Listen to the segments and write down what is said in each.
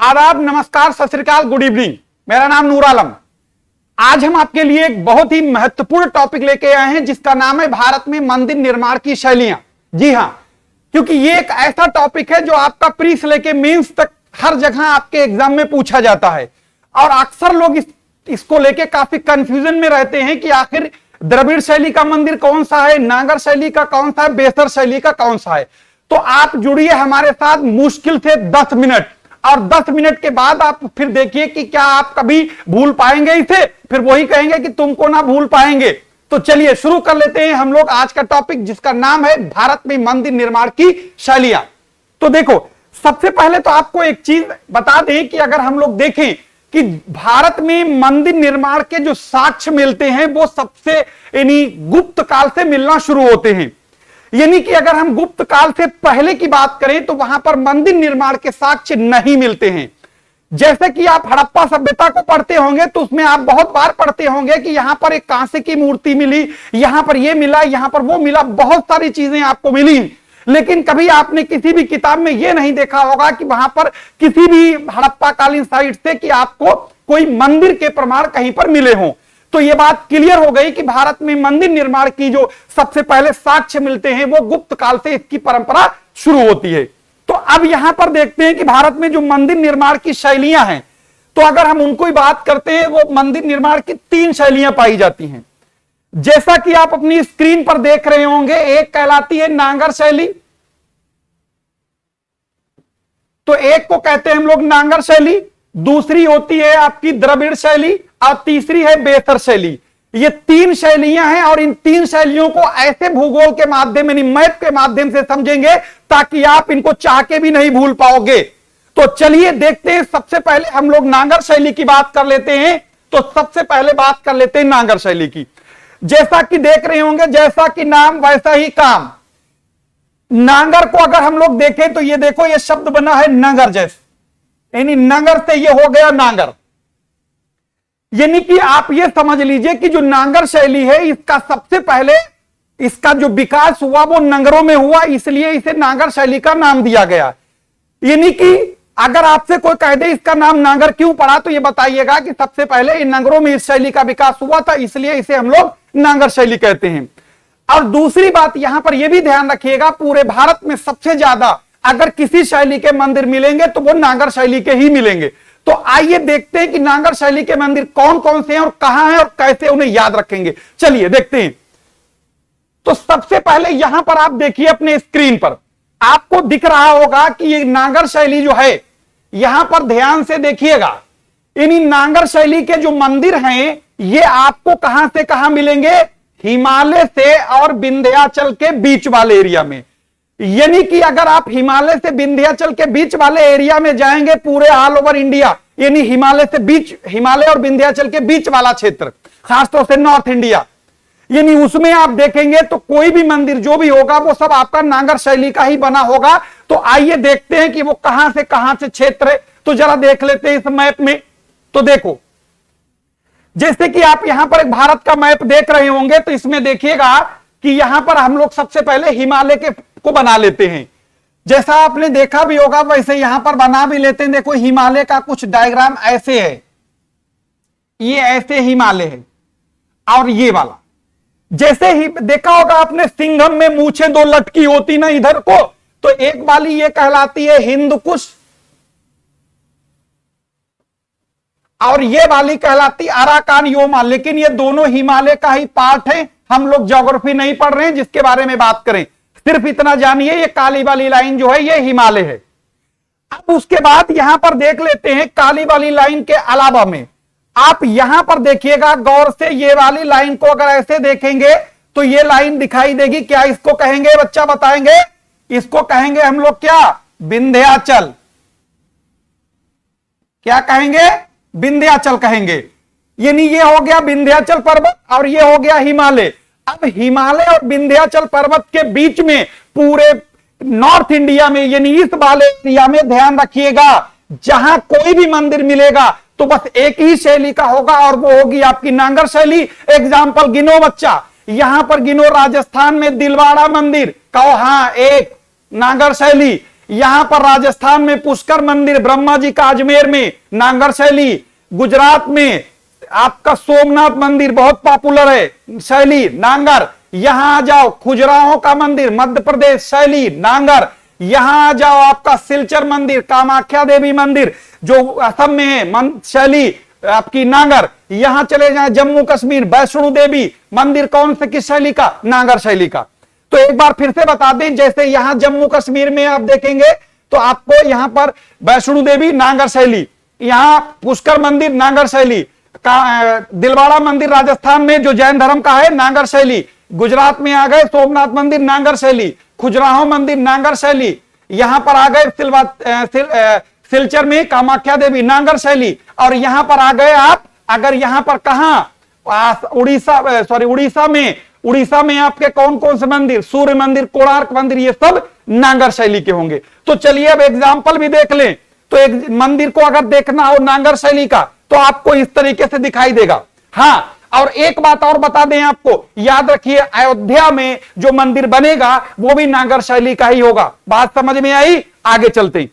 आदाब, नमस्कार, सत श्री अकाल, गुड इवनिंग। मेरा नाम नूर आलम। आज हम आपके लिए एक बहुत ही महत्वपूर्ण टॉपिक लेके आए हैं जिसका नाम है भारत में मंदिर निर्माण की शैलियां। जी हां, क्योंकि ये एक ऐसा टॉपिक है जो आपका प्री से लेके मेंस तक हर जगह आपके एग्जाम में पूछा जाता है और अक्सर लोग इसको लेके काफी कंफ्यूजन में रहते हैं कि आखिर द्रविड़ शैली का मंदिर कौन सा है, नागर शैली का कौन सा है, बेसर शैली का कौन सा है। तो आप जुड़िए हमारे साथ मुश्किल से 10 मिनट, और 10 मिनट के बाद आप फिर देखिए कि क्या आप कभी भूल पाएंगे इसे, फिर वही कहेंगे कि तुमको ना भूल पाएंगे। तो चलिए शुरू कर लेते हैं हम लोग आज का टॉपिक जिसका नाम है भारत में मंदिर निर्माण की शैलियां। तो देखो, सबसे पहले तो आपको एक चीज बता दें कि अगर हम लोग देखें कि भारत में मंदिर निर्माण के जो साक्ष्य मिलते हैं वो सबसे यानी गुप्त काल से मिलना शुरू होते हैं। यानी कि अगर हम गुप्त काल से पहले की बात करें तो वहां पर मंदिर निर्माण के साक्ष्य नहीं मिलते हैं। जैसे कि आप हड़प्पा सभ्यता को पढ़ते होंगे तो उसमें आप बहुत बार पढ़ते होंगे कि यहां पर एक कांसे की मूर्ति मिली, यहां पर यह मिला, यहां पर वो मिला, बहुत सारी चीजें आपको मिली। लेकिन कभी आपने किसी भी किताब में यह नहीं देखा होगा कि वहां पर किसी भी हड़प्पा कालीन साइट से कि आपको कोई मंदिर के प्रमाण कहीं पर मिले हों। तो यह बात क्लियर हो गई कि भारत में मंदिर निर्माण की जो सबसे पहले साक्ष्य मिलते हैं वो गुप्त काल से इसकी परंपरा शुरू होती है। तो अब यहां पर देखते हैं कि भारत में जो मंदिर निर्माण की शैलियां हैं, तो अगर हम उनको ही बात करते हैं, वो मंदिर निर्माण की 3 शैलियां पाई जाती हैं। जैसा कि आप अपनी स्क्रीन पर देख रहे होंगे, एक कहलाती है नांगर शैली, तो एक को कहते हैं हम लोग नांगर शैली, दूसरी होती है आपकी द्रविड़ शैली और तीसरी है बेसर शैली। ये 3 शैलियां हैं और इन 3 शैलियों को ऐसे भूगोल के माध्यम यानी मैप के माध्यम से समझेंगे ताकि आप इनको चाह के भी नहीं भूल पाओगे। तो चलिए देखते हैं, सबसे पहले हम लोग नांगर शैली की बात कर लेते हैं। तो सबसे पहले बात कर लेते हैं नांगर शैली की। जैसा कि देख रहे होंगे, जैसा कि नाम वैसा ही काम। नांगर को अगर हम लोग देखें तो ये देखो, ये शब्द बना है नगर जैसे, यानी नगर से ये हो गया नांगर। यानी कि आप ये समझ लीजिए कि जो नांगर शैली है इसका सबसे पहले इसका जो विकास हुआ वो नगरों में हुआ, इसलिए इसे नांगर शैली का नाम दिया गया। यानी कि अगर आपसे कोई कह दे इसका नाम नांगर क्यों पड़ा, तो ये बताइएगा कि सबसे पहले इन नगरों में इस शैली का विकास हुआ था, इसलिए इसे हम लोग नांगर शैली कहते हैं। और दूसरी बात यहां पर यह भी ध्यान रखिएगा, पूरे भारत में सबसे ज्यादा अगर किसी शैली के मंदिर मिलेंगे तो वो नांगर शैली के ही मिलेंगे। तो आइए देखते हैं कि नांगर शैली के मंदिर कौन कौन से हैं और कहां हैं और कैसे उन्हें याद रखेंगे। चलिए देखते हैं। तो सबसे पहले यहां पर आप देखिए अपने स्क्रीन पर, आपको दिख रहा होगा कि ये नांगर शैली जो है, यहां पर ध्यान से देखिएगा, इन नांगर शैली के जो मंदिर हैं ये आपको कहां से कहां मिलेंगे, हिमालय से और विंध्याचल के बीच वाले एरिया में। यानी कि अगर आप हिमालय से विंध्याचल के बीच वाले एरिया में जाएंगे, पूरे ऑल ओवर इंडिया, यानी हिमालय और विंध्याचल के बीच वाला क्षेत्र, खासतौर से नॉर्थ इंडिया, यानी उसमें आप देखेंगे तो कोई भी मंदिर जो भी होगा वो सब आपका नांगर शैली का ही बना होगा। तो आइए देखते हैं कि वो कहां से क्षेत्र है। तो जरा देख लेते हैं इस मैप में। तो देखो, जैसे कि आप यहां पर एक भारत का मैप देख रहे होंगे, तो इसमें देखिएगा कि यहां पर हम लोग सबसे पहले हिमालय को बना लेते हैं। जैसा आपने देखा भी होगा वैसे यहां पर बना भी लेते हैं। देखो, हिमालय का कुछ डायग्राम ऐसे है, ये ऐसे हिमालय है और ये वाला, जैसे ही देखा होगा आपने सिंघम में मूछें 2 लटकी होती ना इधर को, तो एक वाली ये कहलाती है हिंदकुश और ये वाली कहलाती अराकान योमा। लेकिन ये दोनों हिमालय का ही पार्ट है। हम लोग ज्योग्राफी नहीं पढ़ रहे हैं जिसके बारे में बात करें, सिर्फ इतना जानिए ये काली वाली लाइन जो है ये हिमालय है। अब उसके बाद यहां पर देख लेते हैं, काली वाली लाइन के अलावा में आप यहां पर देखिएगा गौर से, ये वाली लाइन को अगर ऐसे देखेंगे तो ये लाइन दिखाई देगी। क्या इसको कहेंगे बच्चा, बताएंगे? इसको कहेंगे हम लोग क्या, विंध्याचल। क्या कहेंगे? विंध्याचल कहेंगे। यानी ये हो गया विंध्याचल पर्वत और ये हो गया हिमालय। अब हिमालय और विंध्याचल पर्वत के बीच में पूरे नॉर्थ इंडिया में, यानी इस वाले एरिया में ध्यान रखिएगा, जहां कोई भी मंदिर मिलेगा तो बस एक ही शैली का होगा और वो होगी आपकी नांगर शैली। एग्जाम्पल गिनो बच्चा, यहां पर गिनो राजस्थान में दिलवाड़ा मंदिर, कहो हाँ एक नांगर शैली। यहां पर राजस्थान में पुष्कर मंदिर, ब्रह्मा जी का अजमेर में नांगर शैली, गुजरात में आपका सोमनाथ मंदिर बहुत पॉपुलर है शैली नांगर। यहां आ जाओ खुजराहों का मंदिर मध्य प्रदेश शैली नांगर। यहां आ जाओ आपका सिलचर मंदिर, कामाख्या देवी मंदिर जो असम में है शैली आपकी नांगर। यहां चले जाए जम्मू कश्मीर, वैष्णो देवी मंदिर कौन से किस शैली का? नांगर शैली का। तो एक बार फिर से बता दें, जैसे यहां जम्मू कश्मीर में आप देखेंगे तो आपको यहां पर वैष्णो देवी नांगर शैली, यहां पुष्कर मंदिर नांगर शैली, दिलवाड़ा मंदिर राजस्थान में जो जैन धर्म का है नांगर शैली, गुजरात में आ गए सोमनाथ मंदिर नांगर शैली, खुजराहो मंदिर नांगर शैली, यहां पर आ गए सिलचर में कामाख्या देवी नांगर शैली, और यहां पर आ गए आप अगर यहां पर कहां उड़ीसा में आपके कौन कौन से मंदिर? सूर्य मंदिर, कोणार्क मंदिर, ये सब नांगर शैली के होंगे। तो चलिए अब एग्जाम्पल भी देख लें। तो एक मंदिर को अगर देखना हो नांगर शैली का तो आपको इस तरीके से दिखाई देगा। हाँ, और एक बात और बता दें आपको, याद रखिए अयोध्या में जो मंदिर बनेगा वो भी नांगर शैली का ही होगा। बात समझ में आई? आगे चलते ही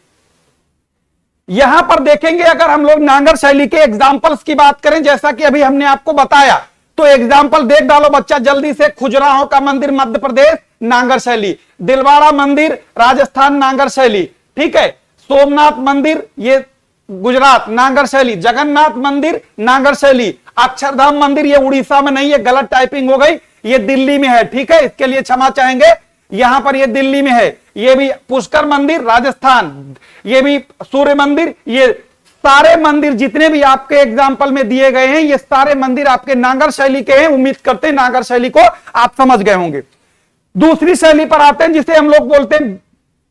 यहां पर देखेंगे, अगर हम लोग नांगर शैली के एग्जाम्पल्स की बात करें, जैसा कि अभी हमने आपको बताया, तो एग्जाम्पल देख डालो बच्चा जल्दी से। खुजराहो का मंदिर मध्य प्रदेश नांगर शैली, दिलवाड़ा मंदिर राजस्थान नांगर शैली, ठीक है, सोमनाथ मंदिर ये गुजरात नांगर शैली, जगन्नाथ मंदिर नांगर शैली, अक्षरधाम मंदिर ये उड़ीसा में नहीं है, गलत टाइपिंग हो गई, ये दिल्ली में है, ठीक है, इसके लिए क्षमा चाहेंगे। यहां पर ये दिल्ली में है। ये भी पुष्कर मंदिर राजस्थान, ये भी सूर्य मंदिर, ये सारे मंदिर जितने भी आपके एग्जाम्पल में दिए गए हैं ये सारे मंदिर आपके नांगर शैली के हैं। उम्मीद करते हैं नांगर शैली को आप समझ गए होंगे। दूसरी शैली पर आते हैं जिसे हम लोग बोलते हैं,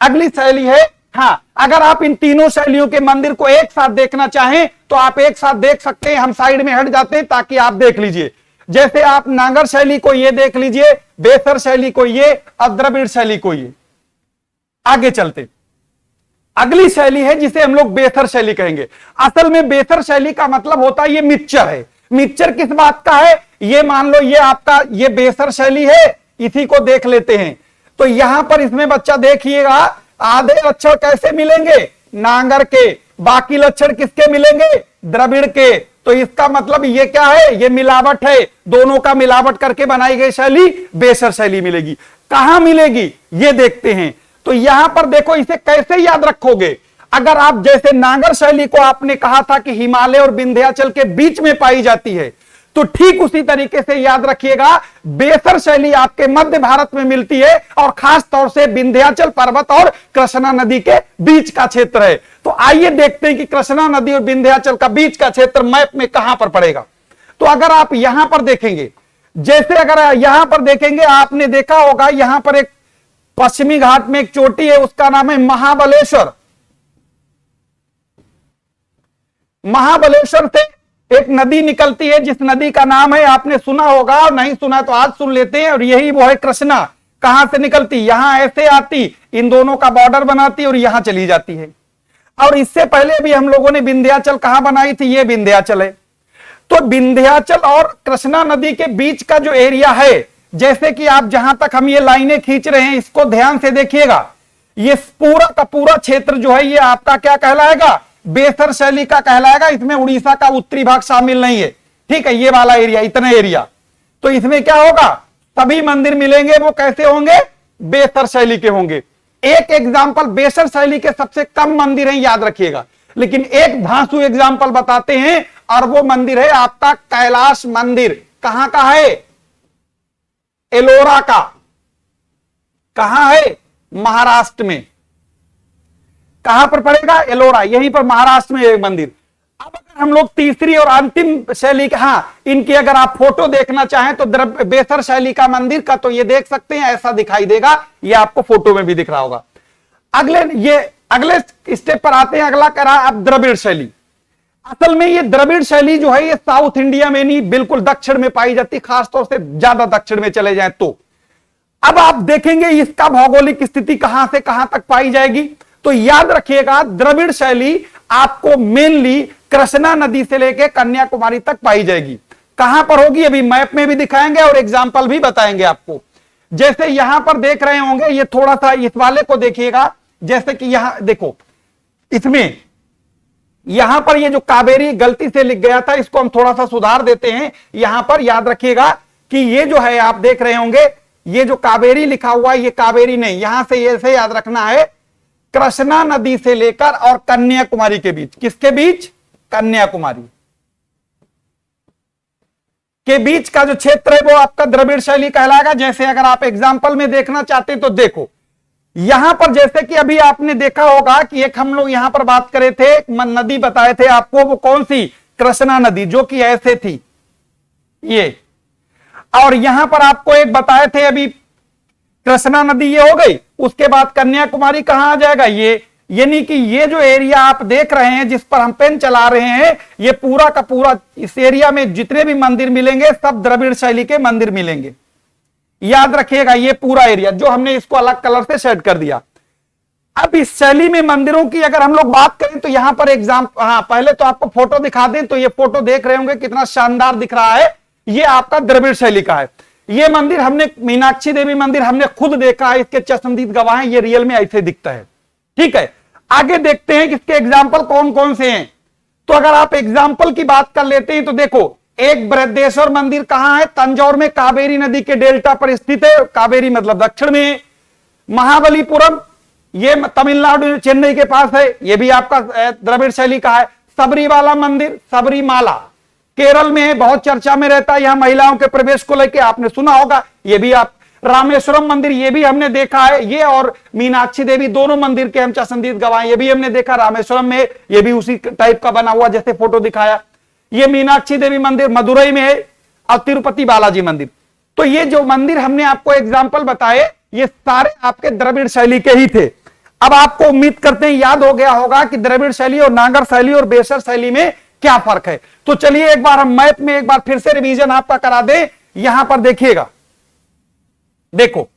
अगली शैली है, हाँ, अगर आप इन तीनों शैलियों के मंदिर को एक साथ देखना चाहें तो आप एक साथ देख सकते हैं। हम साइड में हट जाते हैं ताकि आप देख लीजिए। जैसे आप नांगर शैली को ये देख लीजिए, बेसर शैली को ये, और द्रविड़ शैली को ये। आगे चलते, अगली शैली है जिसे हम लोग बेसर शैली कहेंगे। असल में बेसर शैली का मतलब होता है ये मिक्सचर है। मिक्सचर किस बात का है? ये मान लो ये आपका ये बेसर शैली है, इसी को देख लेते हैं। तो यहां पर इसमें बच्चा देखिएगा, आधे लक्षण कैसे मिलेंगे? नांगर के। बाकी लक्षण किसके मिलेंगे? द्रविड़ के। तो इसका मतलब ये क्या है? ये मिलावट है, दोनों का मिलावट करके बनाई गई शैली बेसर शैली मिलेगी। कहां मिलेगी ये देखते हैं। तो यहां पर देखो, इसे कैसे याद रखोगे? अगर आप जैसे नांगर शैली को आपने कहा था कि हिमालय और विंध्याचल के बीच में पाई जाती है, तो ठीक उसी तरीके से याद रखिएगा बेसर शैली आपके मध्य भारत में मिलती है और खास तौर से विंध्याचल पर्वत और कृष्णा नदी के बीच का क्षेत्र है। तो आइए देखते हैं कि कृष्णा नदी और विंध्याचल का बीच का क्षेत्र मैप में कहां पर पड़ेगा। तो अगर आप यहां पर देखेंगे, जैसे अगर यहां पर देखेंगे, आपने देखा होगा यहां पर एक पश्चिमी घाट में एक चोटी है, उसका नाम है महाबलेश्वर। महाबलेश्वर से एक नदी निकलती है जिस नदी का नाम है, आपने सुना होगा, और नहीं सुना तो आज सुन लेते हैं, और यही वो है कृष्णा। कहां से निकलती? यहां ऐसे आती, इन दोनों का बॉर्डर बनाती और यहां चली जाती है। और इससे पहले भी हम लोगों ने विंध्याचल कहां बनाई थी? ये विंध्याचल है। तो विंध्याचल और कृष्णा नदी के बीच का जो एरिया है, जैसे कि आप जहां तक हम ये लाइनें खींच रहे हैं इसको ध्यान से देखिएगा, ये पूरा का पूरा क्षेत्र जो है ये आपका क्या कहलाएगा? बेसर शैली का कहलाएगा। इसमें उड़ीसा का उत्तरी भाग शामिल नहीं है, ठीक है, ये वाला एरिया, इतना एरिया। तो इसमें क्या होगा? सभी मंदिर मिलेंगे, वो कैसे होंगे? बेसर शैली के होंगे। एक एग्जाम्पल, बेसर शैली के सबसे कम मंदिर हैं, याद रखिएगा, लेकिन एक धांसू एग्जाम्पल बताते हैं, और वो मंदिर है आपका कैलाश मंदिर। कहां का है? एलोरा का। कहां है? महाराष्ट्र में। कहां पर पड़ेगा? एलोरा, यहीं पर महाराष्ट्र में एक मंदिर। अब अगर हम लोग तीसरी और अंतिम शैली के, हाँ, इनकी अगर आप फोटो देखना चाहें तो बेसर शैली का मंदिर का तो ये देख सकते हैं, ऐसा दिखाई देगा, ये आपको फोटो में भी दिख रहा होगा। अगले स्टेप पर आते हैं। अगला करा अब द्रविड़ शैली। असल में ये द्रविड़ शैली जो है ये साउथ इंडिया में नहीं, बिल्कुल दक्षिण में पाई जाती, खासतौर से ज्यादा दक्षिण में चले जाएं तो। अब आप देखेंगे इसका भौगोलिक स्थिति कहां से कहां तक पाई जाएगी। तो याद रखिएगा द्रविड़ शैली आपको मेनली कृष्णा नदी से लेकर कन्याकुमारी तक पाई जाएगी। कहां पर होगी अभी मैप में भी दिखाएंगे और एग्जाम्पल भी बताएंगे आपको। जैसे यहां पर देख रहे होंगे, ये थोड़ा सा इस वाले को देखिएगा, जैसे कि यहां देखो, इसमें यहां पर ये जो कावेरी गलती से लिख गया था, इसको हम थोड़ा सा सुधार देते हैं। यहां पर याद रखिएगा कि ये जो है आप देख रहे होंगे, ये जो कावेरी लिखा हुआ है ये कावेरी नहीं, यहां से ऐसे याद रखना है, कृष्णा नदी से लेकर और कन्याकुमारी के बीच। किसके बीच? कन्याकुमारी के बीच का जो क्षेत्र है वो आपका द्रविड़ शैली कहलाएगा। जैसे अगर आप एग्जाम्पल में देखना चाहते हैं तो देखो, यहां पर जैसे कि अभी आपने देखा होगा कि एक हम लोग यहां पर बात करे थे, नदी बताए थे आपको, वो कौन सी? कृष्णा नदी, जो कि ऐसे थी ये। और यहां पर आपको एक बताए थे अभी, कृष्णा नदी ये हो गई, उसके बाद कन्याकुमारी कहां आ जाएगा? ये। यानी कि ये जो एरिया आप देख रहे हैं जिस पर हम पेन चला रहे हैं, ये पूरा का पूरा, इस एरिया में जितने भी मंदिर मिलेंगे सब द्रविड़ शैली के मंदिर मिलेंगे। याद रखिएगा, ये पूरा एरिया जो हमने इसको अलग कलर से शेड कर दिया। अब इस शैली में मंदिरों की अगर हम लोग बात करें तो यहां पर पहले तो आपको फोटो दिखा दें, तो ये फोटो देख रहे होंगे कितना शानदार दिख रहा है, ये आपका द्रविड़ शैली का है। ये मंदिर हमने, मीनाक्षी देवी मंदिर हमने खुद देखा है, इसके चश्मदीद गवाह हैं, ये रियल में ऐसे दिखता है। ठीक है, आगे देखते हैं कि इसके एग्जाम्पल कौन कौन से हैं। तो अगर आप एग्जाम्पल की बात कर लेते हैं तो देखो, एक बृहदेश्वर मंदिर कहां है? तंजौर में, कावेरी नदी के डेल्टा पर स्थित है, कावेरी मतलब दक्षिण में। महाबलीपुरम, ये तमिलनाडु चेन्नई के पास है, ये भी आपका द्रविड़ शैली का है। सबरीवाला मंदिर, सबरीमाला केरल में है, बहुत चर्चा में रहता है, यहां महिलाओं के प्रवेश को लेकर आपने सुना होगा, ये भी आप। रामेश्वरम मंदिर, ये भी हमने देखा है, ये और मीनाक्षी देवी दोनों मंदिर के हम चश्मदीद गवाह, ये भी हमने देखा रामेश्वरम में, ये भी उसी टाइप का बना हुआ जैसे फोटो दिखाया। ये मीनाक्षी देवी मंदिर मदुरई में है, और तिरुपति बालाजी मंदिर। तो ये जो मंदिर हमने आपको एग्जाम्पल बताए, ये सारे आपके द्रविड़ शैली के ही थे। अब आपको उम्मीद करते हैं याद हो गया होगा कि द्रविड़ शैली और नागर शैली और बेसर शैली में क्या फर्क है। तो चलिए एक बार हम मैप में एक बार फिर से रिवीजन आपका करा दें। यहां पर देखिएगा, देखो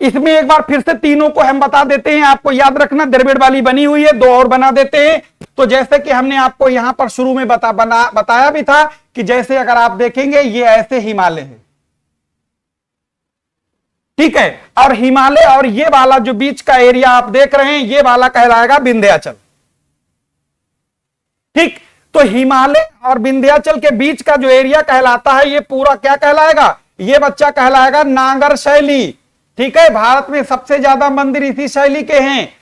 इसमें एक बार फिर से तीनों को हम बता देते हैं, आपको याद रखना, द्रविड़ वाली बनी हुई है, दो और बना देते हैं। तो जैसे कि हमने आपको यहां पर शुरू में बताया भी था कि जैसे अगर आप देखेंगे ये ऐसे हिमालय है, ठीक है, और हिमालय और ये वाला जो बीच का एरिया आप देख रहे हैं, ये वाला कहलाएगा विंध्याचल। ठीक, तो हिमालय और विंध्याचल के बीच का जो एरिया कहलाता है, ये पूरा क्या कहलाएगा? ये बच्चा कहलाएगा नागर शैली। ठीक है, भारत में सबसे ज्यादा मंदिर इसी शैली के हैं।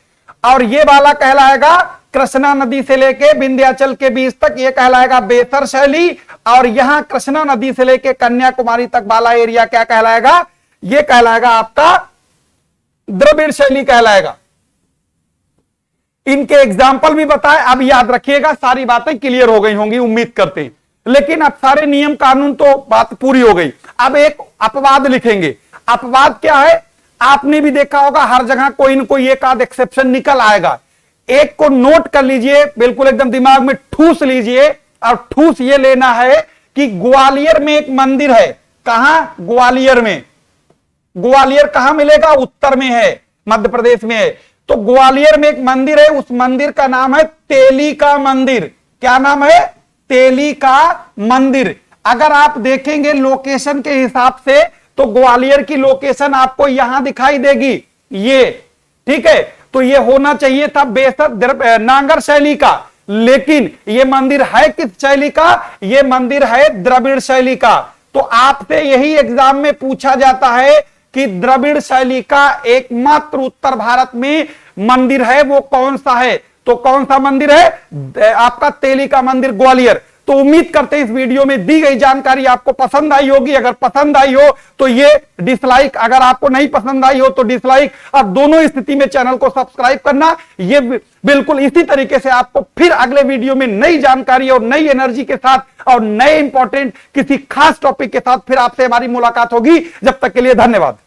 और ये वाला कहलाएगा कृष्णा नदी से लेके विंध्याचल के बीच तक, ये कहलाएगा बेसर शैली। और यहां कृष्णा नदी से लेके कन्याकुमारी तक वाला एरिया क्या कहलाएगा? ये कहलाएगा आपका द्रविड़ शैली कहलाएगा। इनके एग्जाम्पल भी बताए। अब याद रखिएगा, सारी बातें क्लियर हो गई होंगी उम्मीद करते हैं, लेकिन अब सारे नियम कानून तो बात पूरी हो गई। अब एक अपवाद लिखेंगे। अपवाद क्या है? आपने भी देखा होगा हर जगह कोई न कोई एक आध एक्सेप्शन निकल आएगा। एक को नोट कर लीजिए, बिल्कुल एकदम दिमाग में ठूस लीजिए, और ठूस ये लेना है कि ग्वालियर में एक मंदिर है। कहां? ग्वालियर में। ग्वालियर कहां मिलेगा? उत्तर में है, मध्य प्रदेश में है। तो ग्वालियर में एक मंदिर है, उस मंदिर का नाम है तेली का मंदिर। क्या नाम है? तेली का मंदिर। अगर आप देखेंगे लोकेशन के हिसाब से तो ग्वालियर की लोकेशन आपको यहां दिखाई देगी, ये। ठीक है, तो ये होना चाहिए था बेसर नागर शैली का, लेकिन ये मंदिर है किस शैली का? ये मंदिर है द्रविड़ शैली का। तो आपसे यही एग्जाम में पूछा जाता है कि द्रविड़ शैली का एकमात्र उत्तर भारत में मंदिर है, वो कौन सा है? तो कौन सा मंदिर है? आपका तेली का मंदिर, ग्वालियर। तो उम्मीद करते हैं इस वीडियो में दी गई जानकारी आपको पसंद आई होगी। अगर पसंद आई हो तो ये डिसलाइक, अगर आपको नहीं पसंद आई हो तो डिसलाइक, और दोनों स्थिति में चैनल को सब्सक्राइब करना। ये बिल्कुल इसी तरीके से आपको फिर अगले वीडियो में नई जानकारी और नई एनर्जी के साथ और नए इंपॉर्टेंट किसी खास टॉपिक के साथ फिर आपसे हमारी मुलाकात होगी। जब तक के लिए धन्यवाद।